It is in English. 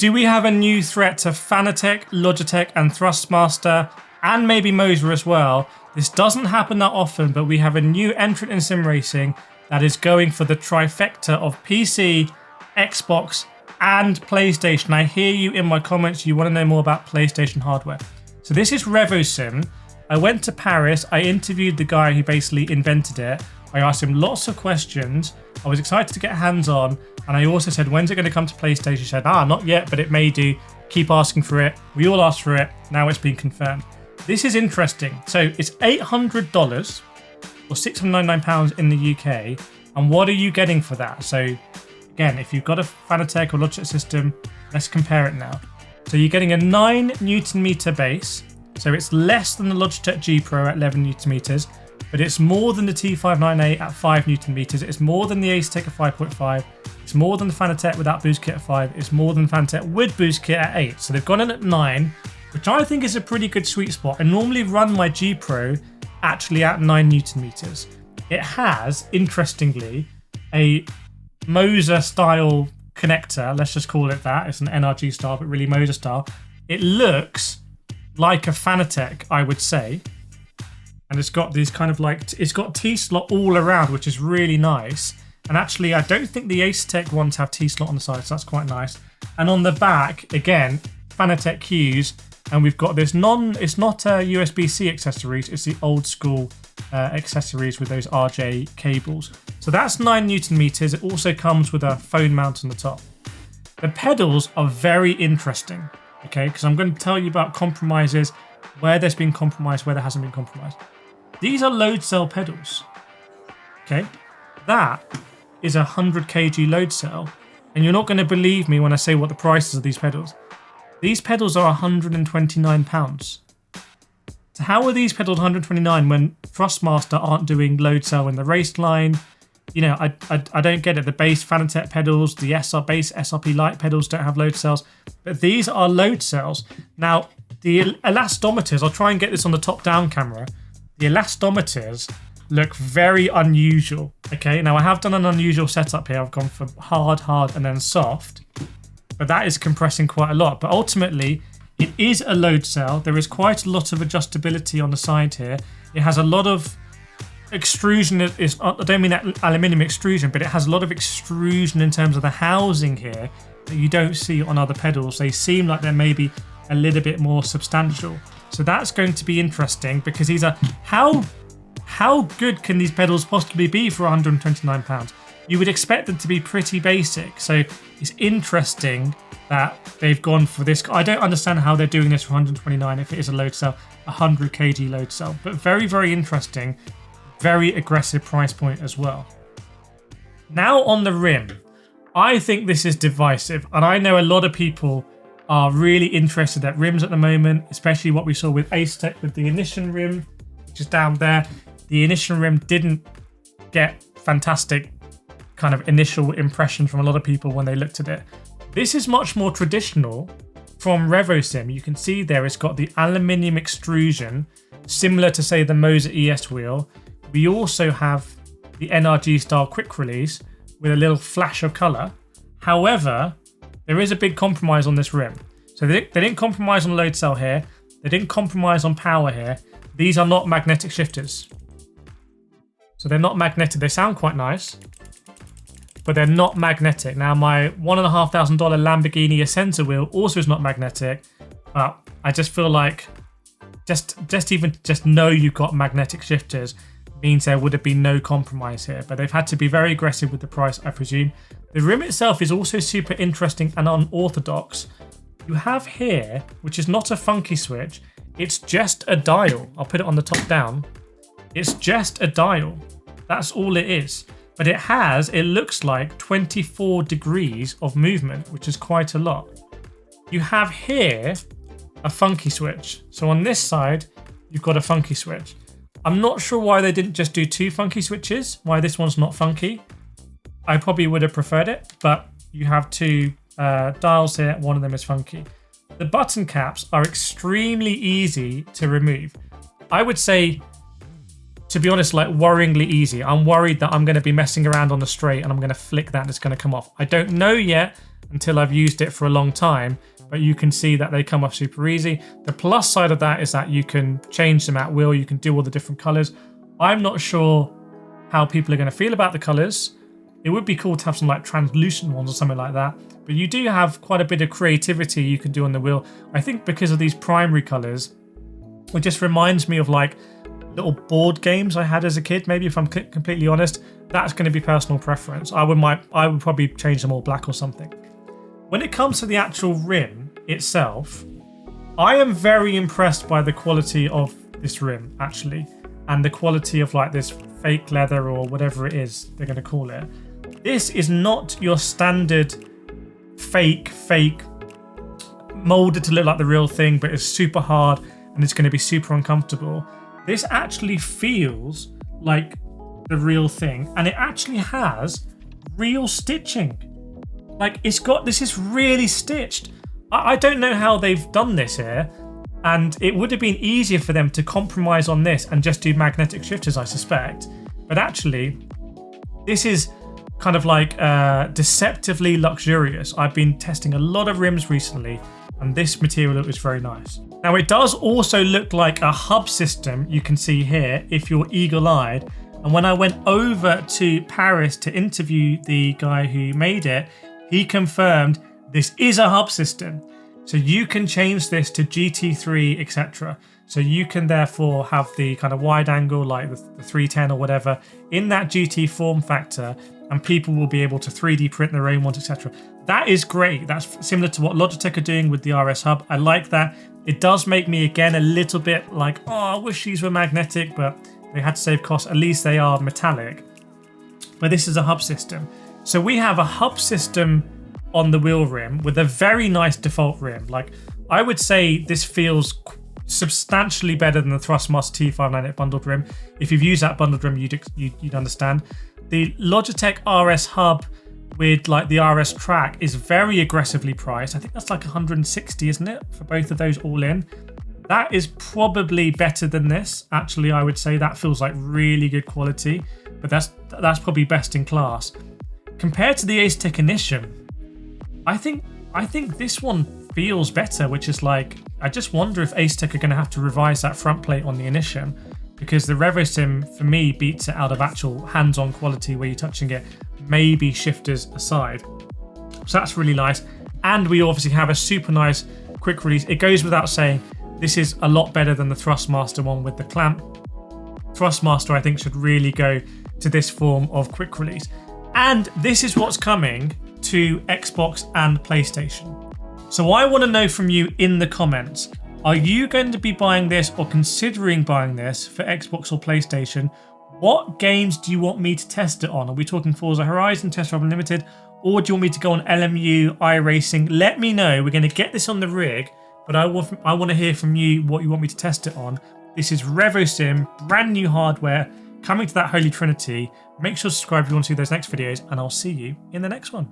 Do we have a new threat to Fanatec, Logitech, and Thrustmaster, and maybe Moser as well? This doesn't happen that often, but we have a new entrant in sim racing that is going for the trifecta of PC, Xbox, and PlayStation. I hear you in my comments. You want to know more about PlayStation hardware. So this is Revosim. I went to Paris. I interviewed the guy who basically invented it. I asked him lots of questions. I was excited to get hands-on. And I also said, when's it going to come to PlayStation? He said, not yet, but it may do. Keep asking for it. We all asked for it. Now it's been confirmed. This is interesting. So it's $800 or £699 in the UK. And what are you getting for that? So again, if you've got a Fanatec or Logitech system, let's compare it now. So you're getting a 9 Newton meter base. So it's less than the Logitech G Pro at 11 Newton meters, but it's more than the T598 at 5 Newton meters. It's more than the Asetek at 5.5. It's more than the Fanatec without boost kit at 5. It's more than the Fanatec with boost kit at 8. So they've gone in at 9, which I think is a pretty good sweet spot. I normally run my G Pro actually at 9 Newton meters. It has, interestingly, a Moser style connector. Let's just call it that. It's an NRG style, but really Moser style. It looks like a Fanatec, I would say. And it's got these kind of like, it's got T-slot all around, which is really nice. And actually, I don't think the Asetek ones have T-slot on the side, so that's quite nice. And on the back, again, Fanatec cues. And we've got this it's not USB-C accessories, it's the old school accessories with those RJ cables. So that's 9 Newton meters. It also comes with a phone mount on the top. The pedals are very interesting, okay? Because I'm going to tell you about compromises, where there's been compromised, where there hasn't been compromised. These are load cell pedals, okay? That is a 100 kg load cell. And you're not going to believe me when I say what the prices of these pedals. These pedals are £129. So how are these pedals 129 when Thrustmaster aren't doing load cell in the race line? You know, I don't get it. The base Fanatec pedals, the base SRP Lite pedals don't have load cells, but these are load cells. Now, the elastometers, I'll try and get this on the top-down camera. The elastometers look very unusual, okay? Now, I have done an unusual setup here. I've gone for hard, and then soft, but that is compressing quite a lot. But ultimately, it is a load cell. There is quite a lot of adjustability on the side here. It has a lot of extrusion. I don't mean that aluminium extrusion, but it has a lot of extrusion in terms of the housing here that you don't see on other pedals. They seem like they're maybe a little bit more substantial. So that's going to be interesting because these are, how good can these pedals possibly be for £129? You would expect them to be pretty basic. So it's interesting that they've gone for this. I don't understand how they're doing this for 129 if it is a load cell, 100 kg load cell, but very, very interesting. Very aggressive price point as well. Now on the rim, I think this is divisive, and I know a lot of people are really interested at rims at the moment, especially what we saw with Asetek with the Ignition rim, which is down there. The Ignition rim didn't get fantastic kind of initial impression from a lot of people when they looked at it. This is much more traditional from Revosim. You can see there it's got the aluminium extrusion, similar to say the Moser ES wheel. We also have the NRG style quick release with a little flash of colour. However, there is a big compromise on this rim. So they didn't compromise on load cell here. They didn't compromise on power here. These are not magnetic shifters. So they're not magnetic. They sound quite nice, but they're not magnetic. Now my $1,500 Lamborghini Ascenza wheel also is not magnetic, but I just feel like just know you've got magnetic shifters means there would have been no compromise here, but they've had to be very aggressive with the price, I presume. The rim itself is also super interesting and unorthodox. You have here, which is not a funky switch, it's just a dial. I'll put it on the top down. It's just a dial. That's all it is. But it looks like 24 degrees of movement, which is quite a lot. You have here a funky switch. So on this side, you've got a funky switch. I'm not sure why they didn't just do 2 funky switches, why this one's not funky. I probably would have preferred it, but you have 2 dials here, one of them is funky. The button caps are extremely easy to remove. I would say to be honest, like worryingly easy. I'm worried that I'm going to be messing around on the straight and I'm going to flick that and it's going to come off. I don't know yet until I've used it for a long time, but you can see that they come off super easy. The plus side of that is that you can change them at will. You can do all the different colors. I'm not sure how people are going to feel about the colors. It would be cool to have some like translucent ones or something like that. But you do have quite a bit of creativity you can do on the wheel. I think because of these primary colors, it just reminds me of like little board games I had as a kid. Maybe if I'm completely honest, that's going to be personal preference. I would probably change them all black or something. When it comes to the actual rim itself, I am very impressed by the quality of this rim actually, and the quality of like this fake leather or whatever it is they're going to call it. This is not your standard fake molded to look like the real thing, but it's super hard and it's going to be super uncomfortable. This actually feels like the real thing, and it actually has real stitching. Like this is really stitched. I don't know how they've done this here, and it would have been easier for them to compromise on this and just do magnetic shifters, I suspect. But actually, this is kind of like deceptively luxurious. I've been testing a lot of rims recently, and this material is very nice. Now, it does also look like a hub system, you can see here, if you're eagle-eyed. And when I went over to Paris to interview the guy who made it, he confirmed this is a hub system. So you can change this to GT3, etc. So you can therefore have the kind of wide angle, like the 310 or whatever, in that GT form factor, and people will be able to 3D print their own ones, etc. That is great. That's similar to what Logitech are doing with the RS Hub. I like that. It does make me, again, a little bit like, oh, I wish these were magnetic, but they had to save costs. At least they are metallic. But this is a hub system. So we have a hub system on the wheel rim with a very nice default rim. Like, I would say this feels substantially better than the Thrustmaster T598 bundled rim. If you've used that bundled rim, you'd understand. The Logitech RS Hub with like the RS track is very aggressively priced. I think that's like 160, isn't it, for both of those all in? That is probably better than this. Actually, I would say that feels like really good quality, but that's probably best in class. Compared to the Ace Technician, I think this one feels better, which is like, I just wonder if Ace Tech are going to have to revise that front plate on the Initium, because the Revosim, for me, beats it out of actual hands-on quality where you're touching it, maybe shifters aside. So that's really nice. And we obviously have a super nice quick release. It goes without saying, this is a lot better than the Thrustmaster one with the clamp. Thrustmaster, I think, should really go to this form of quick release. And this is what's coming to Xbox and PlayStation. So I want to know from you in the comments, are you going to be buying this or considering buying this for Xbox or PlayStation? What games do you want me to test it on? Are we talking Forza Horizon, Test Drive Unlimited, or do you want me to go on LMU, iRacing? Let me know. We're going to get this on the rig, but I want to hear from you what you want me to test it on. This is Revosim, brand new hardware, coming to that Holy Trinity. Make sure to subscribe if you want to see those next videos, and I'll see you in the next one.